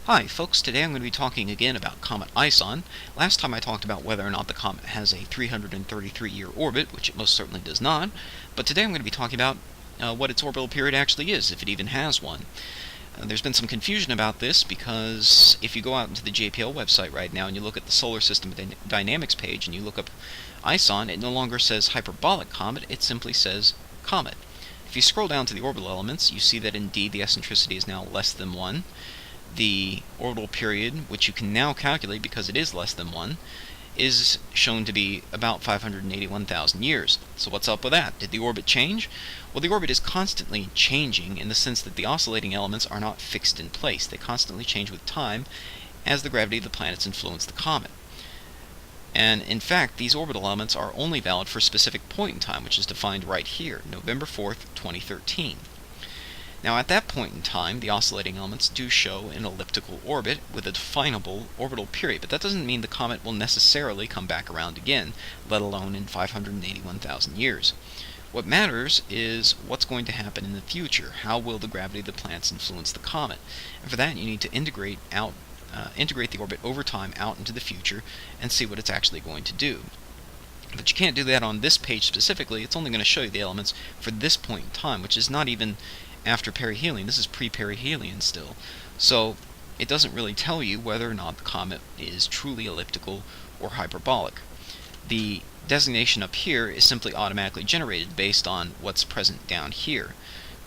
Hi folks, today I'm going to be talking again about Comet ISON. Last time I talked about whether or not the comet has a 333-year orbit, which it most certainly does not, but today I'm going to be talking about what its orbital period actually is, if it even has one. There's been some confusion about this because if you go out into the JPL website right now and you look at the Solar System Dynamics page and you look up ISON, it no longer says hyperbolic comet, it simply says comet. If you scroll down to the orbital elements, you see that indeed the eccentricity is now less than 1. The orbital period, which you can now calculate because it is less than 1, is shown to be about 581,000 years. So what's up with that? Did the orbit change? Well, the orbit is constantly changing in the sense that the oscillating elements are not fixed in place. They constantly change with time as the gravity of the planets influence the comet. And in fact, these orbital elements are only valid for a specific point in time, which is defined right here, November 4th, 2013. Now at that point in time, the oscillating elements do show an elliptical orbit with a definable orbital period, but that doesn't mean the comet will necessarily come back around again, let alone in 581,000 years. What matters is what's going to happen in the future. How will the gravity of the planets influence the comet? And for that, you need to integrate the orbit over time out into the future and see what it's actually going to do. But you can't do that on this page specifically. It's only going to show you the elements for this point in time, which is not even after perihelion. This is pre-perihelion still. So it doesn't really tell you whether or not the comet is truly elliptical or hyperbolic. The designation up here is simply automatically generated based on what's present down here,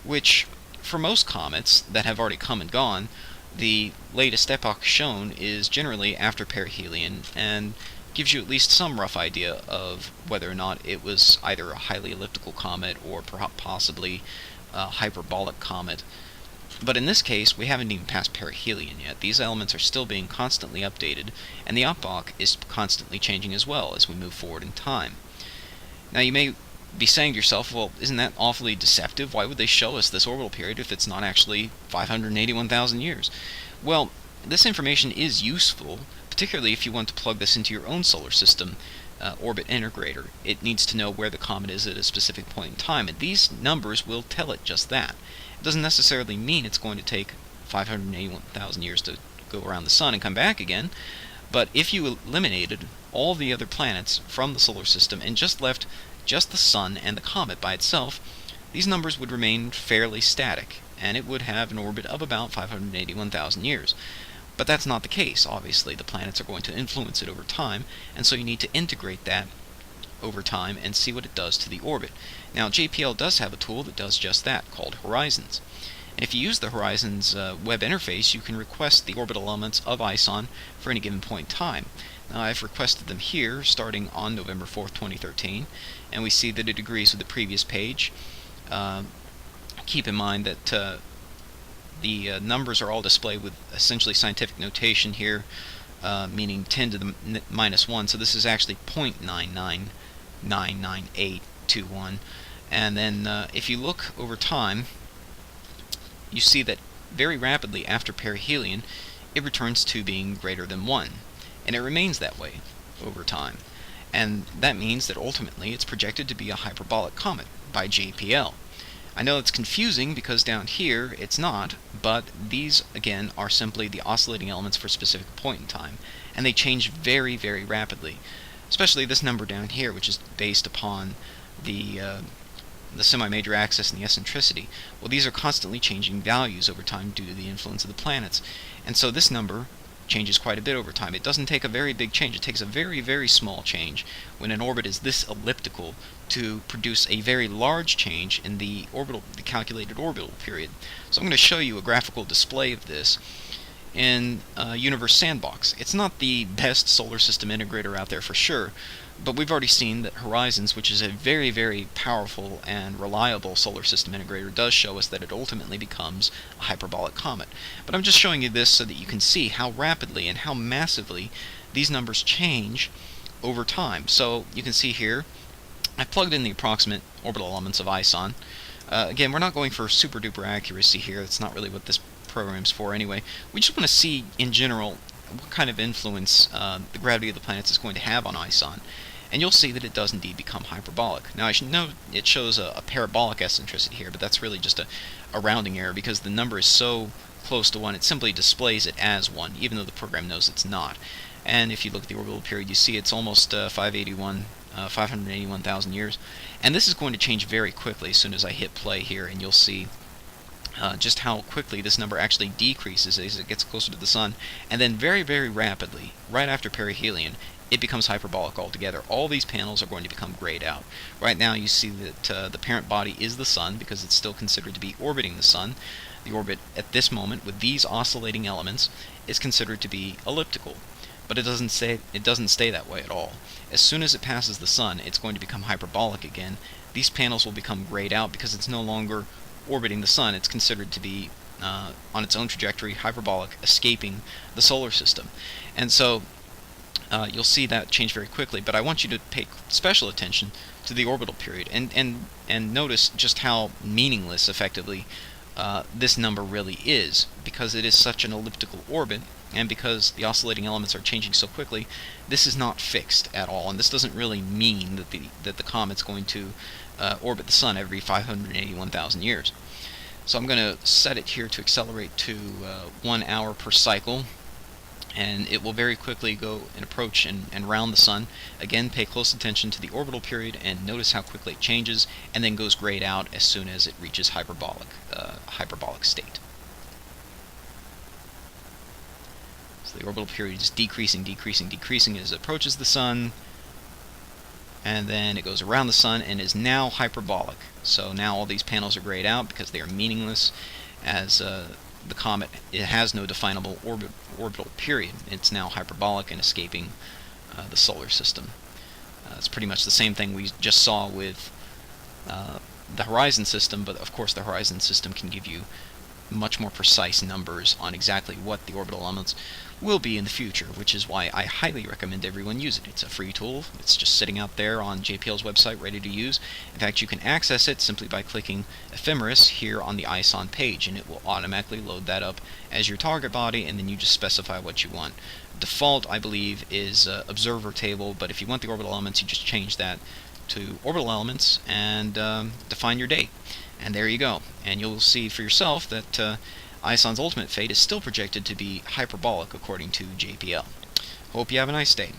which for most comets that have already come and gone, the latest epoch shown is generally after perihelion and gives you at least some rough idea of whether or not it was either a highly elliptical comet or possibly a hyperbolic comet. But in this case, we haven't even passed perihelion yet. These elements are still being constantly updated, and the epoch is constantly changing as well as we move forward in time. Now you may be saying to yourself, well, isn't that awfully deceptive? Why would they show us this orbital period if it's not actually 581,000 years? Well, this information is useful, particularly if you want to plug this into your own solar system orbit integrator. It needs to know where the comet is at a specific point in time, and these numbers will tell it just that. It doesn't necessarily mean it's going to take 581,000 years to go around the sun and come back again, but if you eliminated all the other planets from the solar system and just left just the sun and the comet by itself, these numbers would remain fairly static, and it would have an orbit of about 581,000 years. But that's not the case. Obviously, the planets are going to influence it over time, and so you need to integrate that over time and see what it does to the orbit. Now, JPL does have a tool that does just that, called Horizons. And if you use the Horizons Web Interface, you can request the orbital elements of ISON for any given point in time. Now, I've requested them here, starting on November 4th, 2013, and we see that it agrees with the previous page. Keep in mind that the numbers are all displayed with essentially scientific notation here, meaning 10 to the minus 1, so this is actually 0.99999821. And then if you look over time, you see that very rapidly after perihelion, it returns to being greater than 1, and it remains that way over time. And that means that ultimately it's projected to be a hyperbolic comet by JPL. I know it's confusing because down here it's not, but these again are simply the oscillating elements for a specific point in time, and they change very, very rapidly. Especially this number down here, which is based upon the semi-major axis and the eccentricity. Well, these are constantly changing values over time due to the influence of the planets, and so this number changes quite a bit over time. It doesn't take a very big change. It takes a very, very small change when an orbit is this elliptical to produce a very large change in the calculated orbital period. So I'm going to show you a graphical display of this in Universe Sandbox. It's not the best solar system integrator out there for sure, but we've already seen that Horizons, which is a very, very powerful and reliable solar system integrator, does show us that it ultimately becomes a hyperbolic comet. But I'm just showing you this so that you can see how rapidly and how massively these numbers change over time. So you can see here, I've plugged in the approximate orbital elements of ISON. Again, we're not going for super duper accuracy here. That's not really what this program's for anyway. We just want to see in general what kind of influence the gravity of the planets is going to have on ISON. And you'll see that it does indeed become hyperbolic. Now I should note it shows a parabolic eccentricity here, but that's really just a rounding error because the number is so close to 1, it simply displays it as 1, even though the program knows it's not. And if you look at the orbital period, you see it's almost 581,000 years. And this is going to change very quickly as soon as I hit play here, and you'll see just how quickly this number actually decreases as it gets closer to the Sun, and then very, very rapidly, right after perihelion, it becomes hyperbolic altogether. All these panels are going to become grayed out. Right now you see that the parent body is the Sun, because it's still considered to be orbiting the Sun. The orbit at this moment, with these oscillating elements, is considered to be elliptical. But it doesn't stay that way at all. As soon as it passes the Sun, it's going to become hyperbolic again. These panels will become grayed out because it's no longer orbiting the Sun. It's considered to be on its own trajectory, hyperbolic, escaping the solar system. And so you'll see that change very quickly, but I want you to pay special attention to the orbital period and notice just how meaningless, effectively, this number really is, because it is such an elliptical orbit, and because the oscillating elements are changing so quickly. This is not fixed at all, and this doesn't really mean that the comet's going to orbit the Sun every 581,000 years. So I'm going to set it here to accelerate to 1 hour per cycle, and it will very quickly go and approach and round the Sun. Again, pay close attention to the orbital period and notice how quickly it changes, and then goes grayed out as soon as it reaches hyperbolic state. So the orbital period is decreasing, decreasing, decreasing as it approaches the Sun, and then it goes around the Sun and is now hyperbolic. So now all these panels are grayed out because they are meaningless, as the comet, it has no definable orbital period. It's now hyperbolic and escaping the solar system. It's pretty much the same thing we just saw with the Horizon system, but of course the Horizon system can give you much more precise numbers on exactly what the orbital elements will be in the future, which is why I highly recommend everyone use it. It's a free tool. It's just sitting out there on JPL's website ready to use. In fact, you can access it simply by clicking Ephemeris here on the ISON page, and it will automatically load that up as your target body, and then you just specify what you want. Default, I believe, is observer table, but if you want the orbital elements, you just change that to orbital elements and define your date. And there you go. And you'll see for yourself that ISON's ultimate fate is still projected to be hyperbolic according to JPL. Hope you have a nice day.